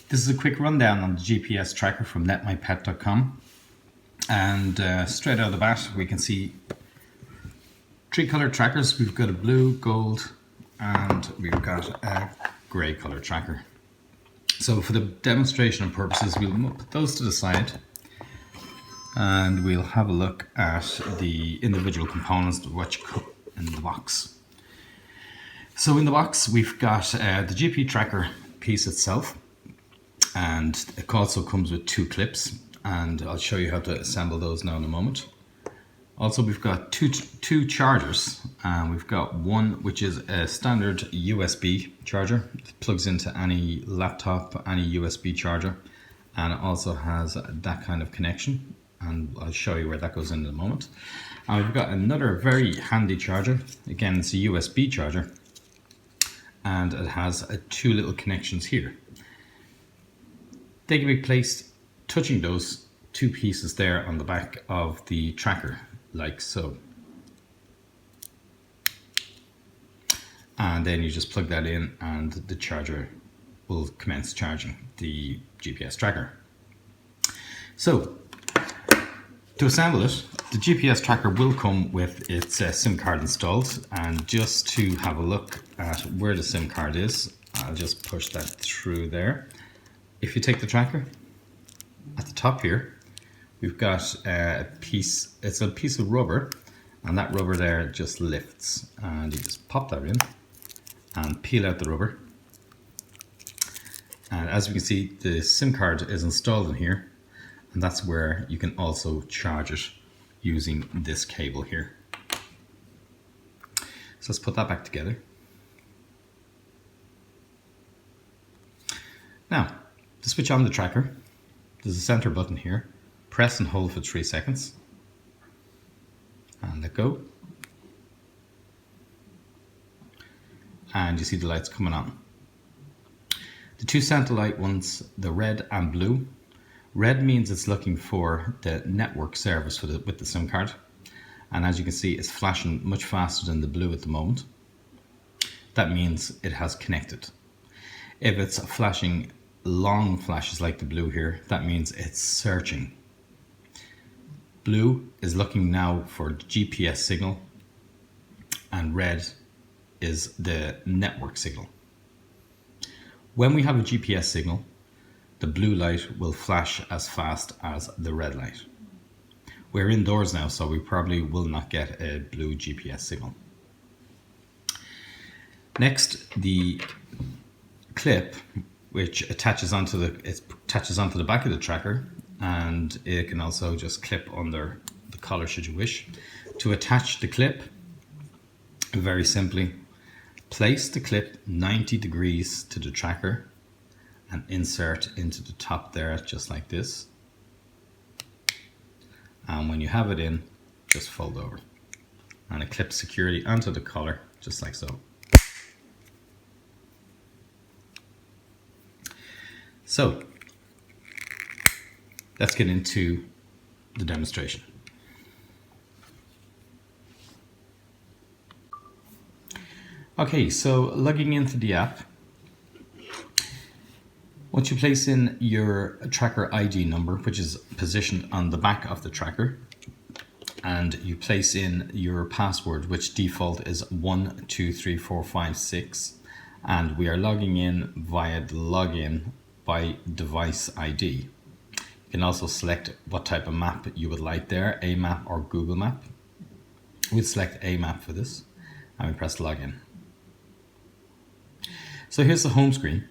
This is a quick rundown on the GPS tracker from letmypet.com, and straight out of the bat we can see three color trackers. We've got a blue, gold, and we've got a grey color tracker. So for the demonstration purposes, we'll put those to the side and we'll have a look at the individual components of what you come in the box. So in the box we've got the GP tracker piece itself, and it also comes with two clips, and I'll show you how to assemble those now in a moment. Also we've got two chargers, and we've got one which is a standard USB charger. It plugs into any laptop, any USB charger, and it also has that kind of connection, and I'll show you where that goes in a moment. And we've got another very handy charger. Again, it's a USB charger, and it has two little connections here. They can be placed touching those two pieces there on the back of the tracker, like so. And then you just plug that in and the charger will commence charging the GPS tracker. So to assemble it, the GPS tracker will come with its SIM card installed, and just to have a look at where the SIM card is, I'll just push that through there. If you take the tracker, at the top here, we've got a piece, it's a piece of rubber, and that rubber there just lifts, and you just pop that in and peel out the rubber. And as we can see, the SIM card is installed in here, and that's where you can also charge it using this cable here. So let's put that back together. Now, to switch on the tracker, there's a center button here. Press and hold for 3 seconds and let go. And you see the lights coming on. The two center light ones, the red and blue. Red means it's looking for the network service with the SIM card. And as you can see, it's flashing much faster than the blue at the moment. That means it has connected. If it's flashing long flashes like the blue here, that means it's searching. Blue is looking now for GPS signal, and red is the network signal. When we have a GPS signal, the blue light will flash as fast as the red light. We're indoors now, so we probably will not get a blue GPS signal. Next, the clip, which attaches onto the back of the tracker, and it can also just clip under the collar should you wish. To attach the clip, very simply, place the clip 90 degrees to the tracker and insert into the top there, just like this. And when you have it in, just fold over, and it clips securely onto the collar, just like so. So let's get into the demonstration. Okay, so logging into the app. Once you place in your tracker ID number, which is positioned on the back of the tracker, and you place in your password, which default is 123456, and we are logging in via the login by device ID. You can also select what type of map you would like there, a map or Google Map. We'll select a map for this, and we press login. So here's the home screen.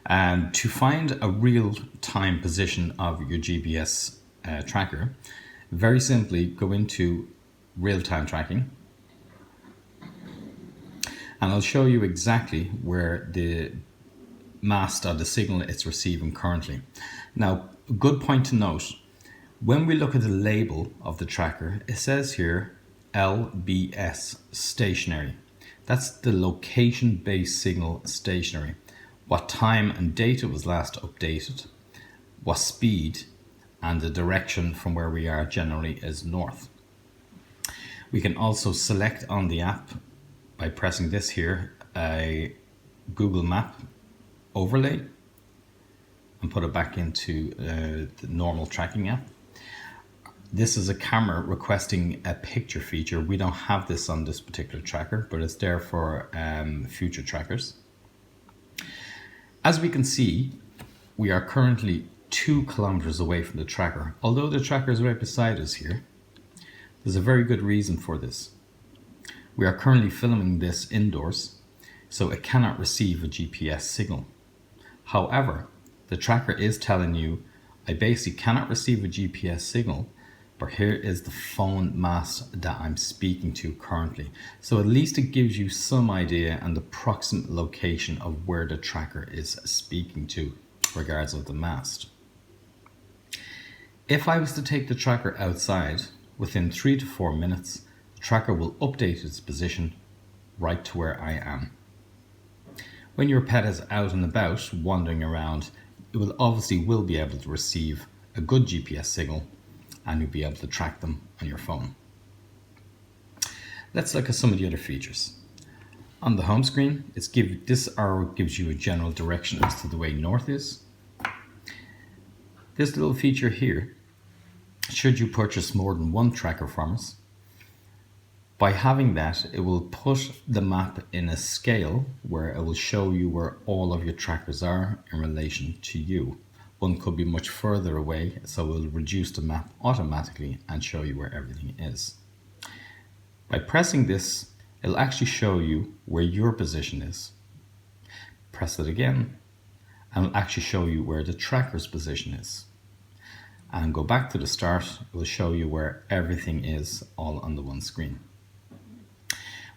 And to find a real-time position of your GPS tracker, very simply go into real-time tracking, and I'll show you exactly where the mast or the signal it's receiving currently. Now, a good point to note, when we look at the label of the tracker, it says here LBS stationary. That's the location-based signal stationary. What time and date it was last updated, what speed, and the direction from where we are generally is north. We can also select on the app by pressing this here, a Google Map overlay, and put it back into the normal tracking app. This is a camera requesting a picture feature. We don't have this on this particular tracker, but it's there for future trackers. As we can see, we are currently 2 kilometers away from the tracker. Although the tracker is right beside us here, there's a very good reason for this. We are currently filming this indoors, so it cannot receive a GPS signal. However, the tracker is telling you, I basically cannot receive a GPS signal, but here is the phone mast that I'm speaking to currently. So at least it gives you some idea and the proximate location of where the tracker is speaking to, regards of the mast. If I was to take the tracker outside, within 3 to 4 minutes, the tracker will update its position right to where I am. When your pet is out and about, wandering around, it will be able to receive a good GPS signal, and you'll be able to track them on your phone. Let's look at some of the other features. On the home screen, this arrow gives you a general direction as to the way north is. This little feature here, should you purchase more than one tracker from us, by having that, it will put the map in a scale where it will show you where all of your trackers are in relation to you. One could be much further away, so it will reduce the map automatically and show you where everything is. By pressing this, it'll actually show you where your position is. Press it again, and it'll actually show you where the tracker's position is. And go back to the start, it will show you where everything is all on the one screen.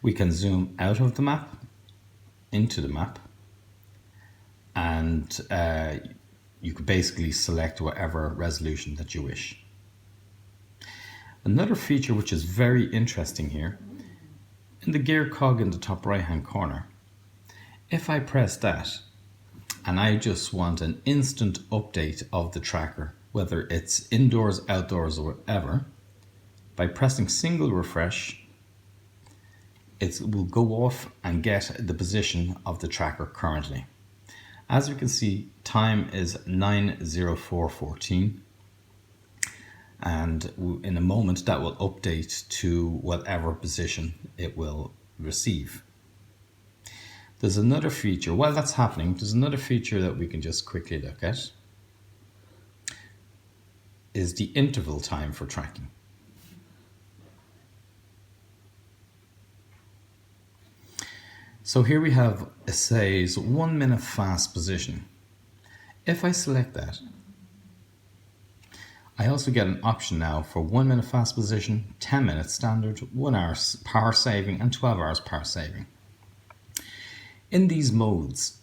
We can zoom out of the map, into the map, and you could basically select whatever resolution that you wish. Another feature which is very interesting here, in the gear cog in the top right hand corner, if I press that and I just want an instant update of the tracker, whether it's indoors, outdoors or whatever, by pressing single refresh, it will go off and get the position of the tracker currently. As we can see, time is 9:04:14, and in a moment that will update to whatever position it will receive. There's another feature, while that's happening, there's another feature that we can just quickly look at, is the interval time for tracking. So here we have, it says 1 minute fast positioning. If I select that, I also get an option now for 1 minute fast position, 10 minutes standard, 1 hour power saving, and 12 hours power saving. In these modes,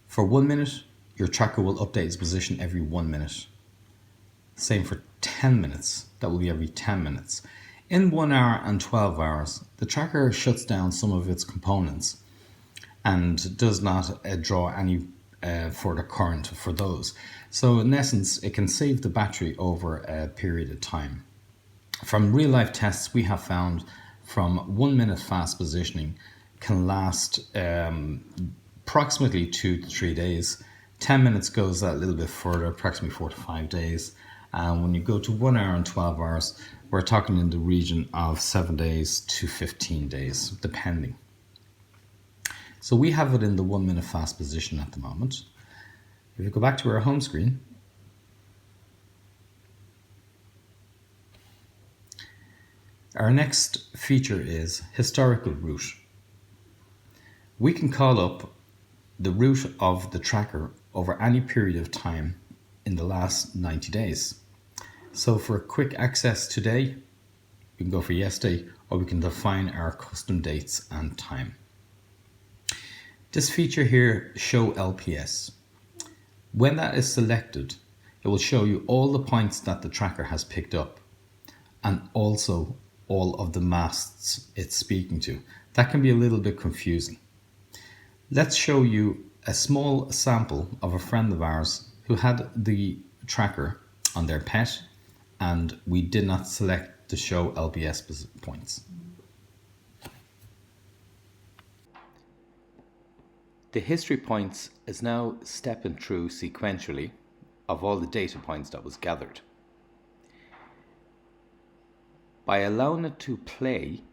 for 1 minute, your tracker will update its position every 1 minute. Same for 10 minutes, that will be every 10 minutes. In 1 hour and 12 hours, the tracker shuts down some of its components and does not draw any further current for those. So in essence, it can save the battery over a period of time. From real life tests, we have found from 1 minute fast positioning can last approximately 2 to 3 days. 10 minutes goes a little bit further, approximately 4 to 5 days. And when you go to 1 hour and 12 hours, we're talking in the region of 7 days to 15 days, depending. So we have it in the 1 minute fast position at the moment. If you go back to our home screen, our next feature is historical route. We can call up the route of the tracker over any period of time in the last 90 days. So for quick access today, we can go for yesterday, or we can define our custom dates and time. This feature here, show LPS. When that is selected, it will show you all the points that the tracker has picked up and also all of the masts it's speaking to. That can be a little bit confusing. Let's show you a small sample of a friend of ours who had the tracker on their pet, and we did not select to show LPS points. The history points is now stepping through sequentially of all the data points that was gathered. By allowing it to play,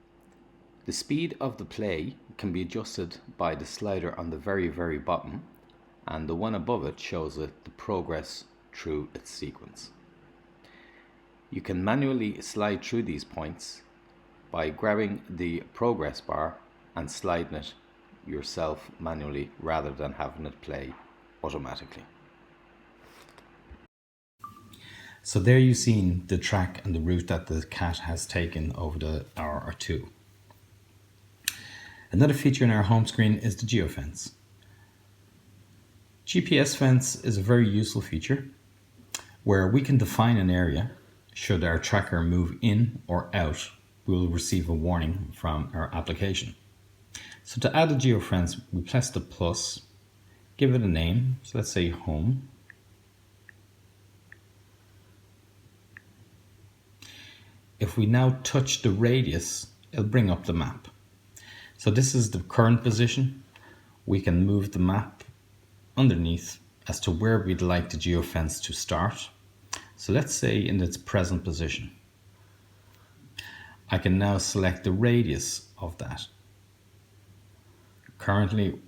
the speed of the play can be adjusted by the slider on the very, very bottom, and the one above it shows it the progress through its sequence. You can manually slide through these points by grabbing the progress bar and sliding it yourself manually rather than having it play automatically. So there you've seen the track and the route that the cat has taken over the hour or two. Another feature in our home screen is the geofence. GPS fence is a very useful feature where we can define an area. Should our tracker move in or out, we will receive a warning from our application. So to add a geofence, we press the plus, give it a name, so let's say home. If we now touch the radius, it'll bring up the map. So this is the current position. We can move the map underneath as to where we'd like the geofence to start. So let's say in its present position. I can now select the radius of that. Currently,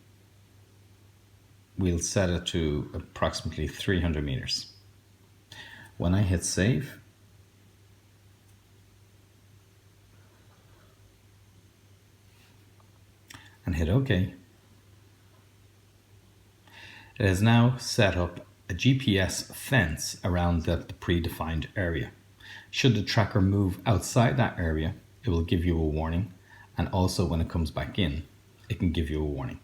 we'll set it to approximately 300 meters. When I hit save, and hit OK, it has now set up a GPS fence around the predefined area. Should the tracker move outside that area, it will give you a warning, and also when it comes back in, it can give you a warning.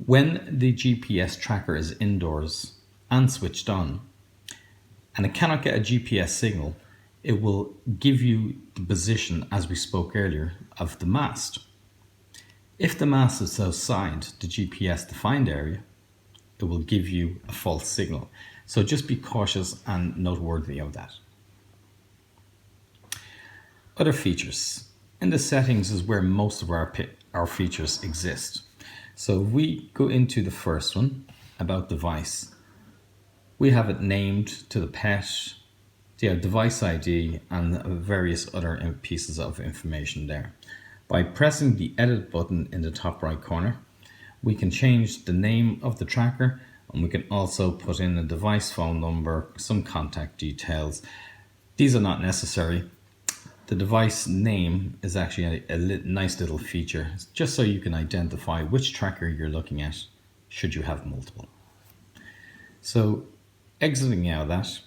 When the GPS tracker is indoors and switched on, and it cannot get a GPS signal, it will give you the position, as we spoke earlier, of the mast. If the mast is outside the GPS defined area, it will give you a false signal. So just be cautious and noteworthy of that. Other features. In the settings is where most of our features exist. So if we go into the first one, about device, we have it named to the pet, the device ID, and various other pieces of information there. By pressing the edit button in the top right corner, we can change the name of the tracker, and we can also put in a device phone number, some contact details. These are not necessary. The device name is actually a nice little feature, just so you can identify which tracker you're looking at, should you have multiple. So, exiting out of that,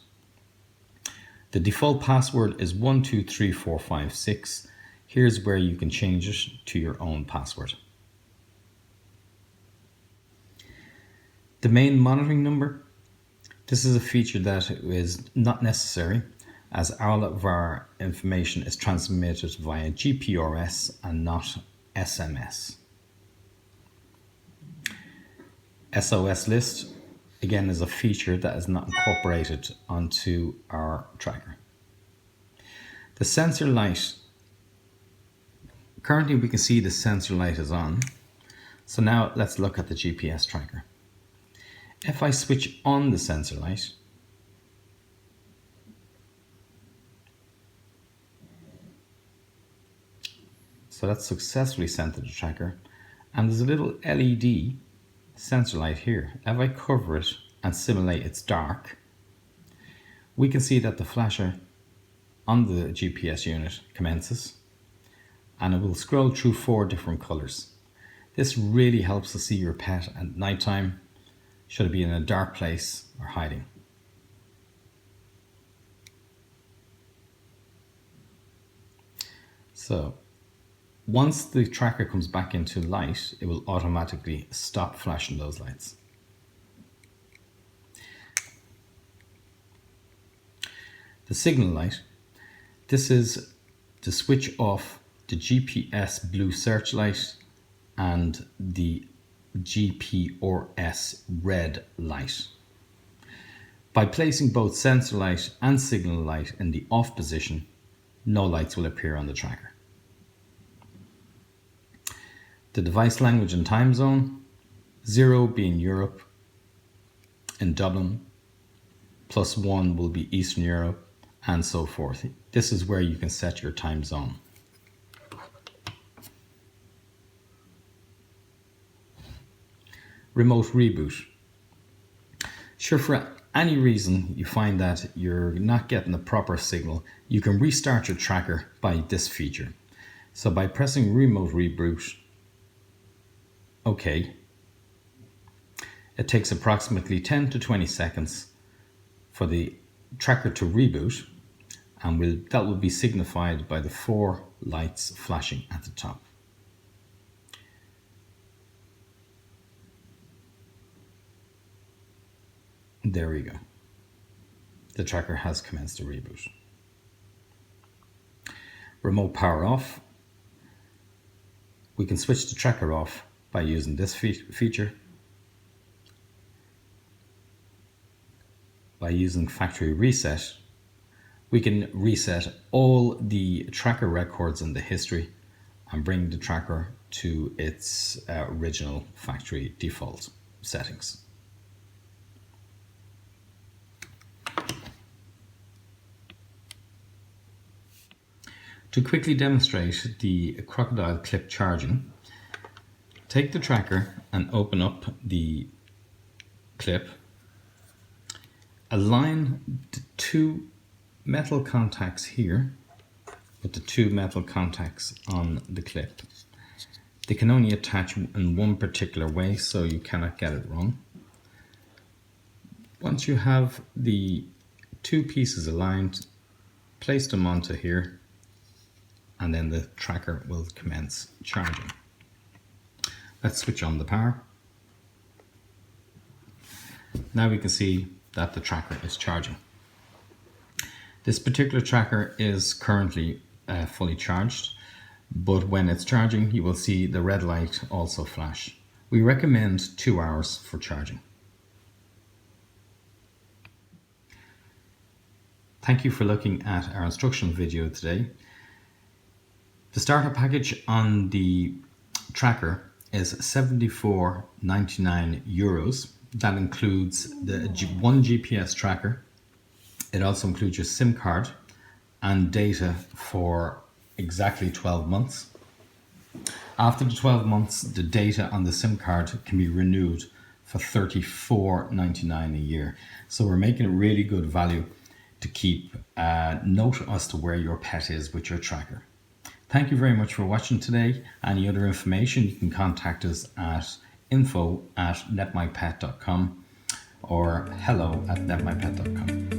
the default password is 123456. Here's where you can change it to your own password. The main monitoring number. This is a feature that is not necessary, as all of our information is transmitted via GPRS and not SMS. SOS list, again, is a feature that is not incorporated onto our tracker. The sensor light. Currently we can see the sensor light is on. So now let's look at the GPS tracker. If I switch on the sensor light, so that's successfully sent to the tracker, and there's a little LED sensor light here. If I cover it and simulate it's dark, we can see that the flasher on the GPS unit commences, and it will scroll through 4 different colors. This really helps to see your pet at nighttime, should it be in a dark place or hiding. So once the tracker comes back into light, it will automatically stop flashing those lights. The signal light. This is to switch off the GPS blue searchlight and the GPRS red light. By placing both sensor light and signal light in the off position, no lights will appear on the tracker. The device language and time zone. 0 being Europe in Dublin, +1 will be Eastern Europe, and so forth. This is where you can set your time zone. Remote reboot. Sure, for any reason you find that you're not getting the proper signal, you can restart your tracker by this feature. So by pressing remote reboot, OK, it takes approximately 10 to 20 seconds for the tracker to reboot, and that will be signified by the 4 lights flashing at the top. There we go. The tracker has commenced a reboot. Remote power off. We can switch the tracker off by using this feature. By using factory reset, we can reset all the tracker records in the history and bring the tracker to its original factory default settings. To quickly demonstrate the crocodile clip charging, take the tracker and open up the clip. Align the 2 metal contacts here with the 2 metal contacts on the clip. They can only attach in one particular way, so you cannot get it wrong. Once you have the 2 pieces aligned, place them onto here, and then the tracker will commence charging. Let's switch on the power. Now we can see that the tracker is charging. This particular tracker is currently fully charged, but when it's charging, you will see the red light also flash. We recommend 2 hours for charging. Thank you for looking at our instructional video today. The starter package on the tracker is €74.99. That includes the 1 GPS tracker. It also includes your SIM card and data for exactly 12 months. After the 12 months, the data on the SIM card can be renewed for $34.99 a year. So we're making a really good value to keep note as to where your pet is with your tracker. Thank you very much for watching today. Any other information, you can contact us at info@netmypet.com or hello@netmypet.com.